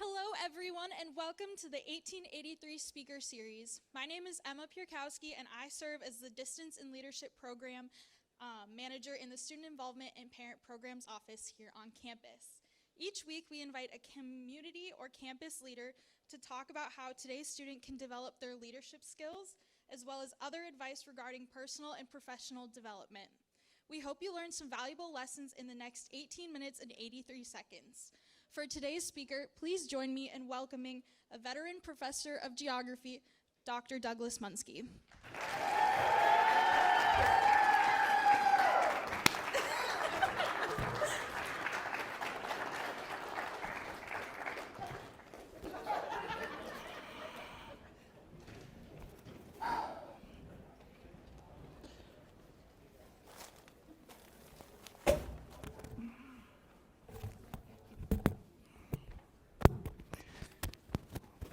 Hello, everyone, and welcome to the 1883 Speaker Series. My name is Emma Pierkowski, and I serve as the Distance and Leadership Program Manager in the Student Involvement and Parent Programs Office here on campus. Each week, we invite a community or campus leader to talk about how today's student can develop their leadership skills, as well as other advice regarding personal and professional development. We hope you learn some valuable lessons in the next 18 minutes and 83 seconds. For today's speaker, please join me in welcoming a veteran professor of geography, Dr. Douglas Munski.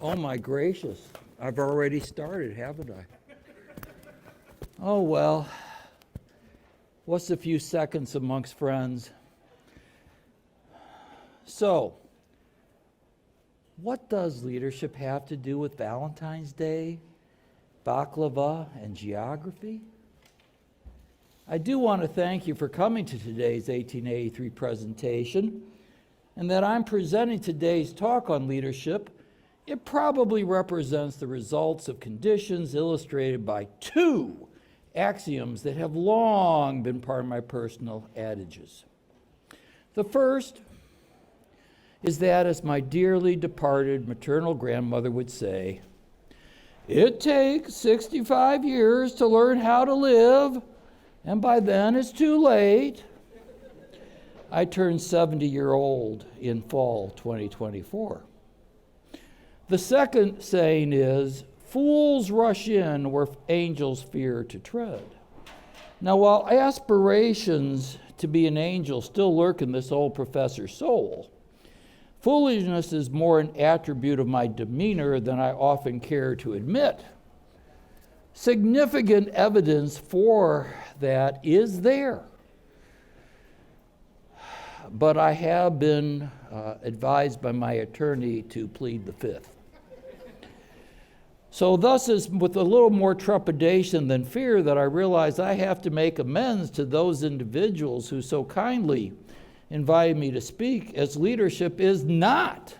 Oh my gracious, I've already started, haven't I? Oh well, what's a few seconds amongst friends? So, what does leadership have to do with Valentine's Day, baklava, and geography? I do want to thank you for coming to today's 1883 presentation, and that I'm presenting today's talk on leadership. It probably represents the results of conditions illustrated by two axioms that have long been part of my personal adages. The first is that, as my dearly departed maternal grandmother would say, it takes 65 years to learn how to live, and by then it's too late. I turned 70-year-old in fall 2024. The second saying is, fools rush in where angels fear to tread. Now, while aspirations to be an angel still lurk in this old professor's soul, foolishness is more an attribute of my demeanor than I often care to admit. Significant evidence for that is there. But I have been advised by my attorney to plead the fifth. So thus is with a little more trepidation than fear that I realize I have to make amends to those individuals who so kindly invited me to speak, as leadership is not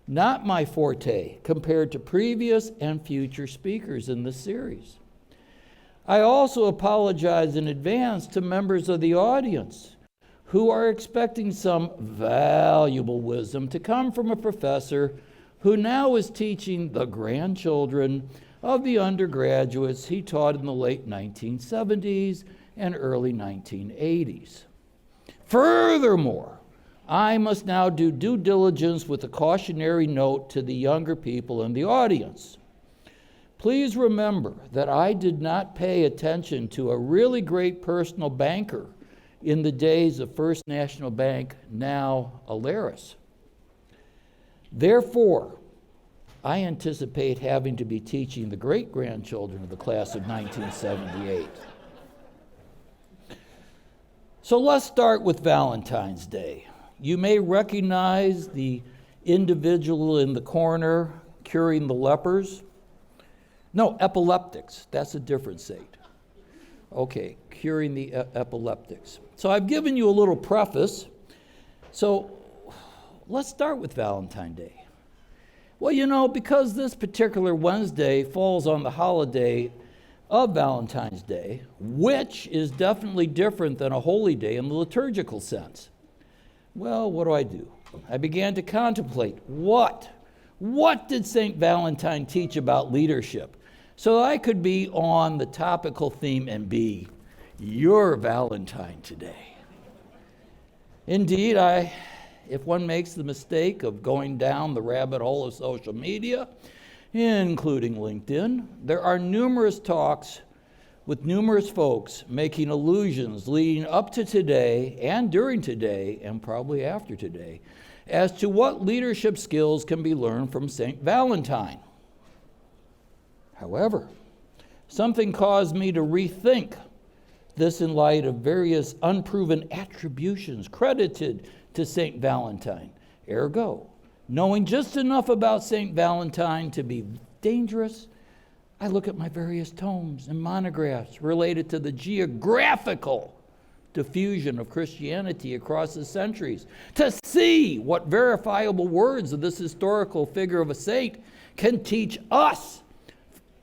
my forte compared to previous and future speakers in this series. I also apologize in advance to members of the audience who are expecting some valuable wisdom to come from a professor who now is teaching the grandchildren of the undergraduates he taught in the late 1970s and early 1980s. Furthermore, I must now do due diligence with a cautionary note to the younger people in the audience. Please remember that I did not pay attention to a really great personal banker in the days of First National Bank, now Alaris. Therefore, I anticipate having to be teaching the great-grandchildren of the class of 1978. So let's start with Valentine's Day. You may recognize the individual in the corner curing the lepers. No, epileptics. That's a different saint. Okay, curing the epileptics. So I've given you a little preface. So let's start with Valentine's Day. Well, you know, because this particular Wednesday falls on the holiday of Valentine's Day, which is definitely different than a holy day in the liturgical sense. Well, what do? I began to contemplate what did St. Valentine teach about leadership, so I could be on the topical theme and be your Valentine today. Indeed, if one makes the mistake of going down the rabbit hole of social media, including LinkedIn, there are numerous talks with numerous folks making allusions leading up to today and during today and probably after today as to what leadership skills can be learned from St. Valentine. However, something caused me to rethink this in light of various unproven attributions credited to St. Valentine. Ergo, Knowing just enough about St. Valentine to be dangerous, I look at my various tomes and monographs related to the geographical diffusion of Christianity across the centuries to see what verifiable words of this historical figure of a saint can teach us,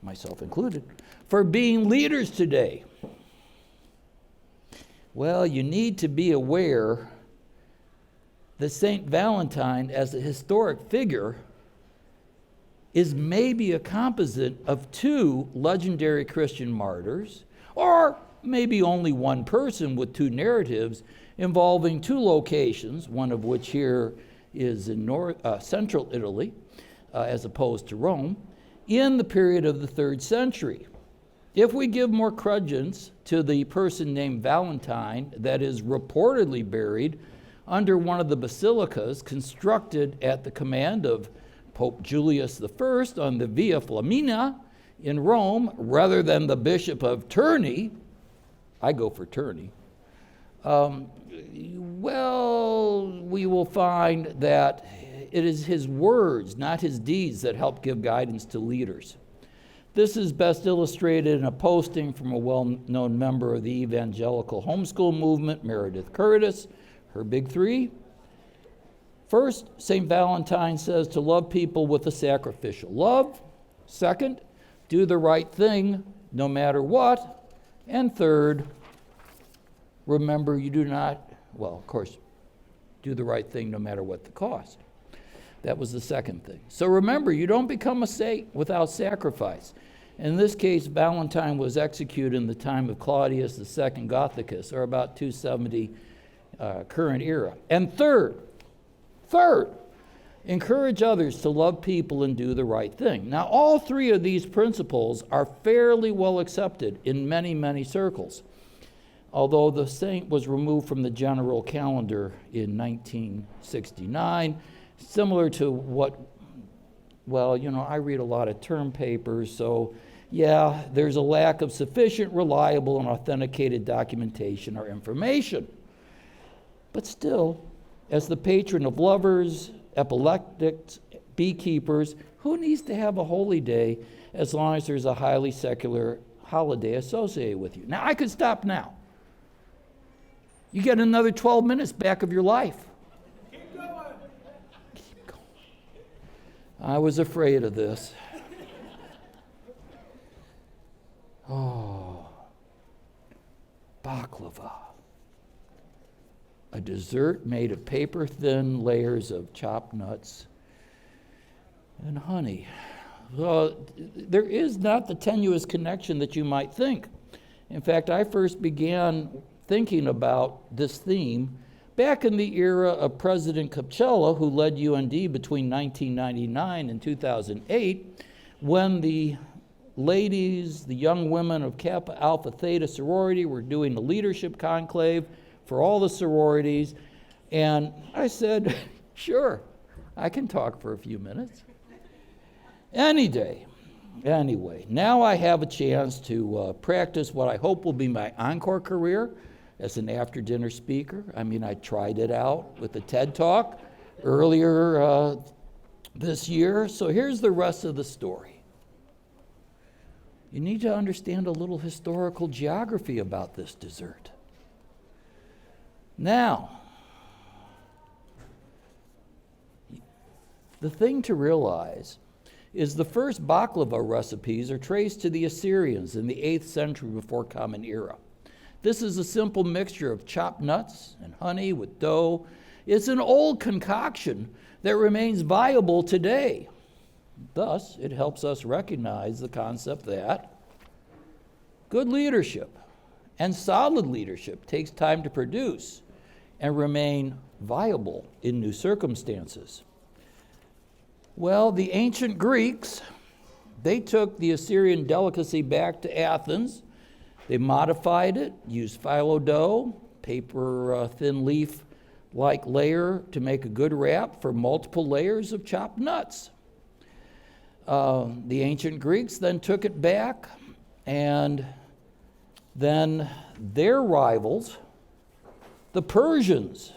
myself included, for being leaders today. Well, you need to be aware that St. Valentine, as a historic figure, is maybe a composite of two legendary Christian martyrs, or maybe only one person with two narratives involving two locations, one of which here is in central Italy, as opposed to Rome, in the period of the 3rd century. If we give more credence to the person named Valentine that is reportedly buried under one of the basilicas constructed at the command of Pope Julius I on the Via Flaminia in Rome, rather than the Bishop of Terni, I go for Terni, well, we will find that it is his words, not his deeds, that help give guidance to leaders. This is best illustrated in a posting from a well-known member of the evangelical homeschool movement, Meredith Curtis, her big three. First, St. Valentine says to love people with a sacrificial love. Second, do the right thing no matter what. And third, remember you do not, well, of course, do the right thing no matter what the cost. That was the second thing. So remember, you don't become a saint without sacrifice. In this case, Valentine was executed in the time of Claudius II Gothicus, or about 270 current era. And third, encourage others to love people and do the right thing. Now, all three of these principles are fairly well accepted in many, many circles, although the saint was removed from the general calendar in 1969, similar to what, well, you know, I read a lot of term papers, so yeah, there's a lack of sufficient, reliable, and authenticated documentation or information. But still, as the patron of lovers, epileptics, beekeepers, who needs to have a holy day as long as there's a highly secular holiday associated with you? Now, I could stop now. You get another 12 minutes back of your life. Keep going. Keep going. I was afraid of this. Oh, baklava. A dessert made of paper-thin layers of chopped nuts and honey. Well, there is not the tenuous connection that you might think. In fact, I first began thinking about this theme back in the era of President Capcella, who led UND between 1999 and 2008, when the ladies, the young women of Kappa Alpha Theta sorority were doing the leadership conclave for all the sororities, and I said, sure, I can talk for a few minutes. Any day. Anyway, now I have a chance to practice what I hope will be my encore career as an after-dinner speaker. I mean, I tried it out with a TED Talk earlier this year, so here's the rest of the story. You need to understand a little historical geography about this dessert. Now, the thing to realize is the first baklava recipes are traced to the Assyrians in the 8th century before Common Era. This is a simple mixture of chopped nuts and honey with dough. It's an old concoction that remains viable today. Thus, it helps us recognize the concept that good leadership and solid leadership takes time to produce and remain viable in new circumstances. Well, the ancient Greeks, they took the Assyrian delicacy back to Athens. They modified it, used phyllo dough, paper thin leaf-like layer to make a good wrap for multiple layers of chopped nuts. The ancient Greeks then took it back, and then their rivals, the Persians,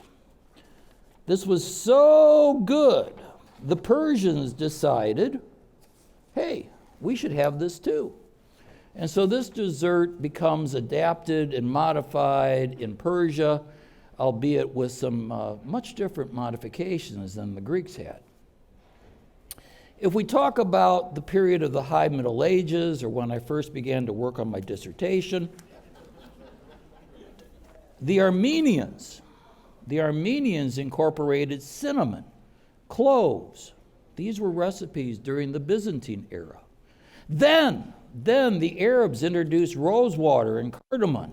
this was so good the Persians decided, hey, we should have this too. And so this dessert becomes adapted and modified in Persia, albeit with some much different modifications than the Greeks had. If we talk about the period of the High Middle Ages, or when I first began to work on my dissertation, the Armenians incorporated cinnamon, cloves. These were recipes during the Byzantine era. Then the Arabs introduced rosewater and cardamom,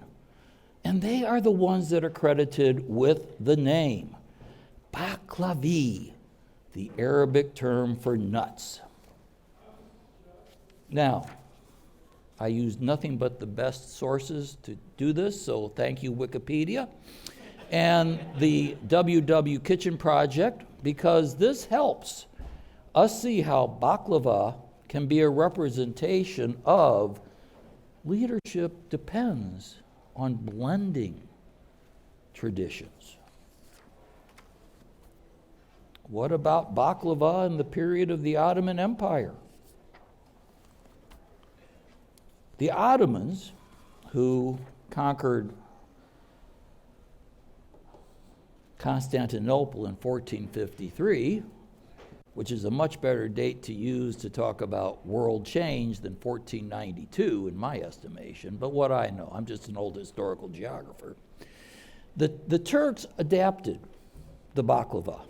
and they are the ones that are credited with the name baklava, the Arabic term for nuts. Now, I used nothing but the best sources to do this, so thank you, Wikipedia, and the WW Kitchen Project, because this helps us see how baklava can be a representation of leadership depends on blending traditions. What about baklava in the period of the Ottoman Empire? The Ottomans, who conquered Constantinople in 1453, which is a much better date to use to talk about world change than 1492 in my estimation, but what I know, I'm just an old historical geographer. The Turks adapted the baklava.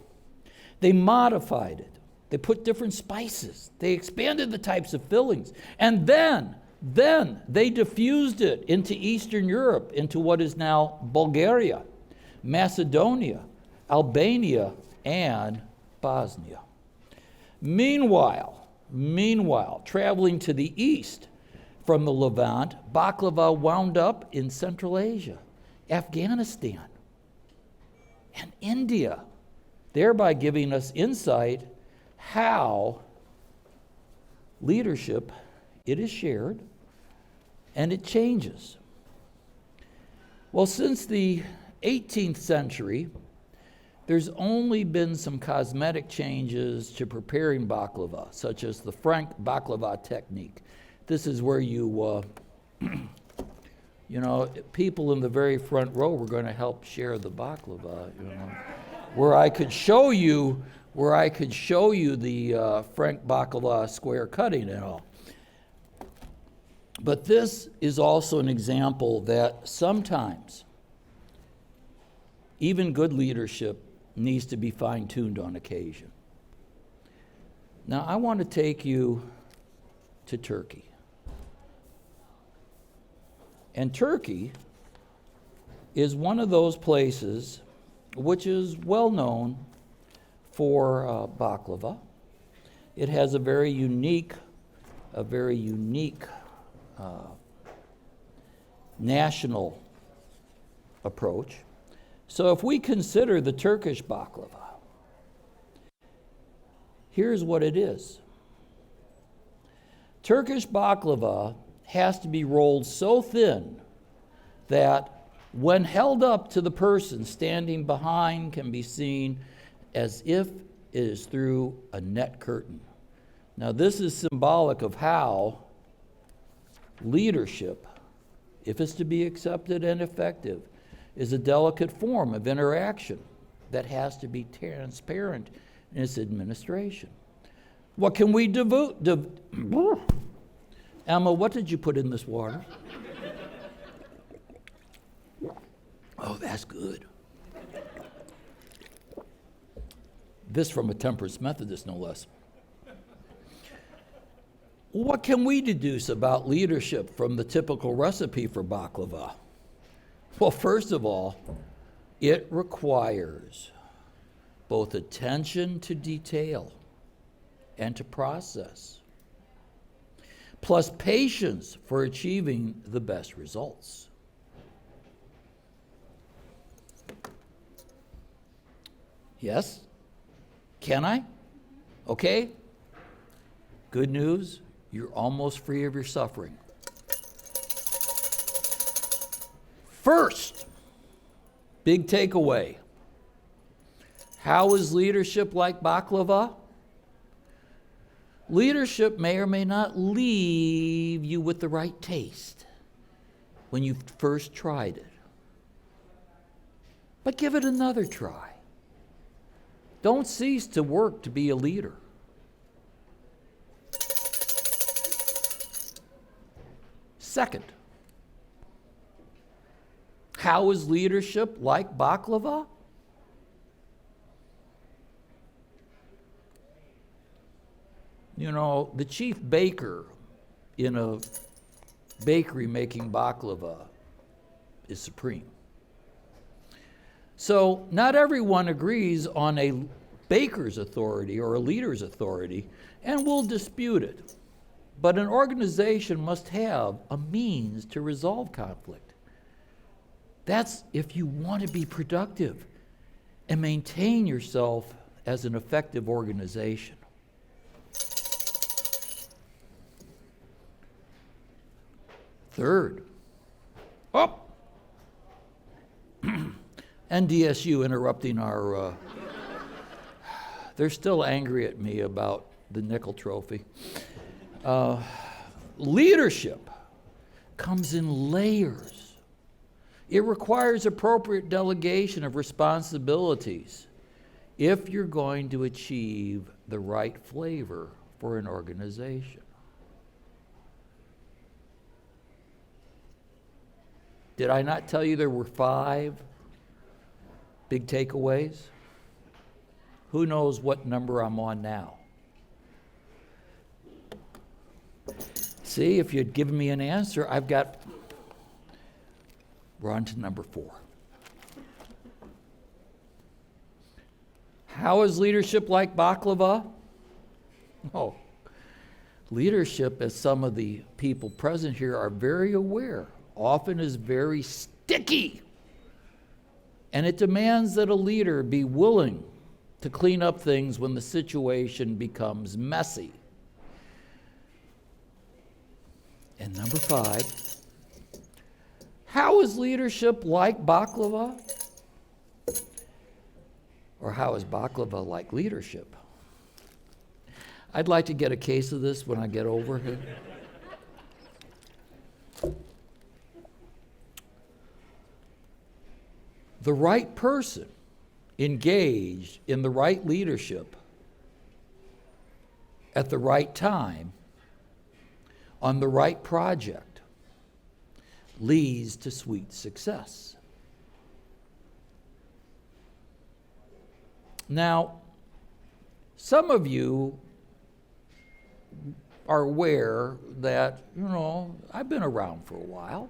They modified it. They put different spices. They expanded the types of fillings. And then they diffused it into Eastern Europe, into what is now Bulgaria, Macedonia, Albania, and Bosnia. Meanwhile, traveling to the east from the Levant, baklava wound up in Central Asia, Afghanistan, and India, thereby giving us insight how leadership, it is shared and it changes. Well, since the 18th century, there's only been some cosmetic changes to preparing baklava, such as the Frank baklava technique. This is where you people in the very front row were going to help share the baklava, where I could show you the Frank baklava square cutting and all. But this is also an example that sometimes even good leadership needs to be fine-tuned on occasion. Now, I want to take you to Turkey. And Turkey is one of those places which is well known for baklava. It has a very unique national approach. So if we consider the Turkish baklava, here's what it is. Turkish baklava has to be rolled so thin that when held up to the person standing behind can be seen as if it is through a net curtain. Now, this is symbolic of how leadership, if it's to be accepted and effective, is a delicate form of interaction that has to be transparent in its administration. What can we devote? Emma, what did you put in this water? Oh, that's good. This from a Temperance Methodist, no less. What can we deduce about leadership from the typical recipe for baklava? Well, first of all, it requires both attention to detail and to process, plus patience for achieving the best results. Yes? Can I? Okay? Good news, you're almost free of your suffering. First, big takeaway. How is leadership like baklava? Leadership may or may not leave you with the right taste when you first tried it. But give it another try. Don't cease to work to be a leader. Second, how is leadership like baklava? You know, the chief baker in a bakery making baklava is supreme. So not everyone agrees on a baker's authority or a leader's authority and will dispute it. But an organization must have a means to resolve conflict. That's if you want to be productive and maintain yourself as an effective organization. Third, NDSU interrupting our, they're still angry at me about the nickel trophy. Leadership comes in layers. It requires appropriate delegation of responsibilities if you're going to achieve the right flavor for an organization. Did I not tell you there were 5 big takeaways? Who knows what number I'm on now? See, if you'd given me an answer, we're on to number 4. How is leadership like baklava? Oh, leadership, as some of the people present here are very aware, often is very sticky. And it demands that a leader be willing to clean up things when the situation becomes messy. And number 5, how is leadership like baklava? Or how is baklava like leadership? I'd like to get a case of this when I get over here. The right person engaged in the right leadership at the right time on the right project leads to sweet success. Now, some of you are aware that, I've been around for a while,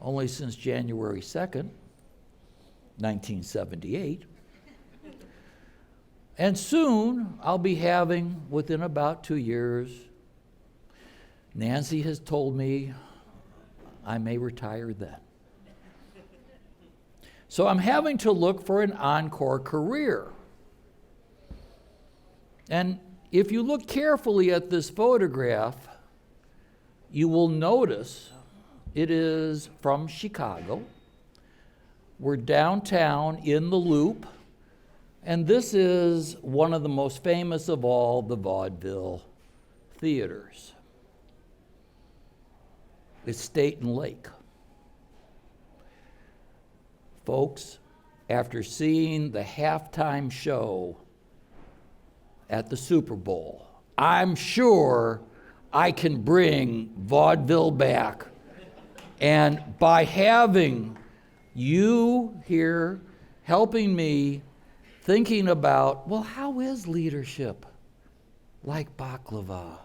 only since January 2nd, 1978. And soon I'll be having, within about 2 years, Nancy has told me I may retire then. So I'm having to look for an encore career. And if you look carefully at this photograph, you will notice it is from Chicago. We're downtown in the Loop, and this is one of the most famous of all the vaudeville theaters. It's State and Lake. Folks, after seeing the halftime show at the Super Bowl, I'm sure I can bring vaudeville back. And by having you here helping me thinking about, well, how is leadership like baklava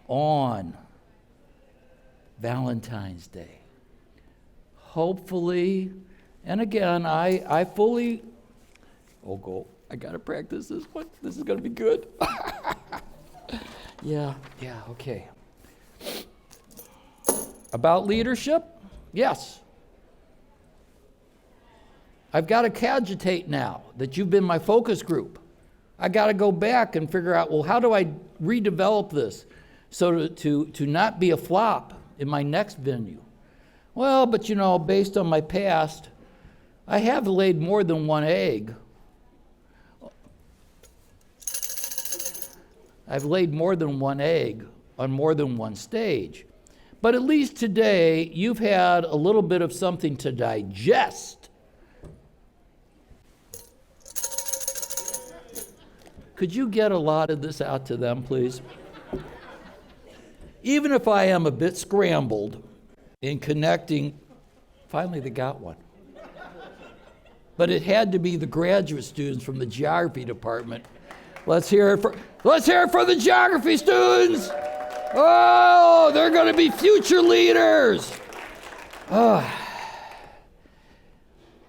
on Valentine's Day? Hopefully, and again, I fully, I gotta practice this one. This is gonna be good. Yeah, okay. About leadership? Yes. I've got to cogitate now that you've been my focus group. I got to go back and figure out, well, how do I redevelop this so to not be a flop in my next venue? Well, but based on my past, I have laid more than one egg. I've laid more than one egg on more than one stage. But at least today, you've had a little bit of something to digest. Could you get a lot of this out to them, please? Even if I am a bit scrambled in connecting, finally they got one. But it had to be the graduate students from the geography department. Let's hear it for the geography students. Oh, they're going to be future leaders. So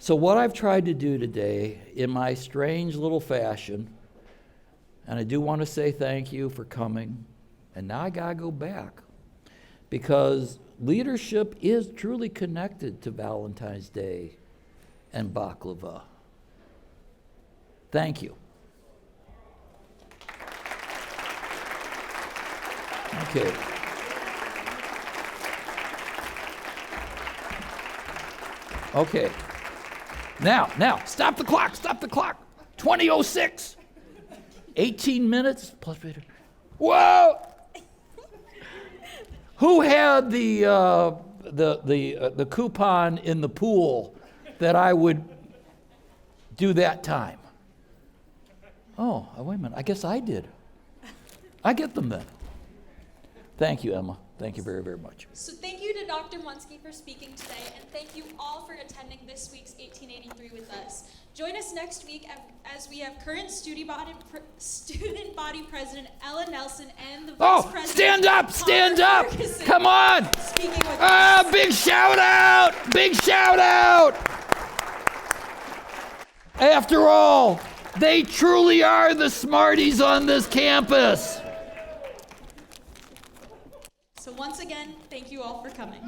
what I've tried to do today in my strange little fashion, and I do want to say thank you for coming, and now I got to go back because leadership is truly connected to Valentine's Day and baklava. Thank you. Okay. Okay. Now, stop the clock. 20:06. 18 minutes plus. Whoa! Who had the coupon in the pool that I would do that time? Oh, wait a minute. I guess I did. I get them then. Thank you, Emma. Thank you very, very much. So thank you to Dr. Munski for speaking today, and thank you all for attending this week's 1883 with us. Join us next week as we have current student body president Ella Nelson and the vice president. Stand up! Ferguson Come on! Speaking with us. Big shout out! After all, they truly are the smarties on this campus. So once again, thank you all for coming.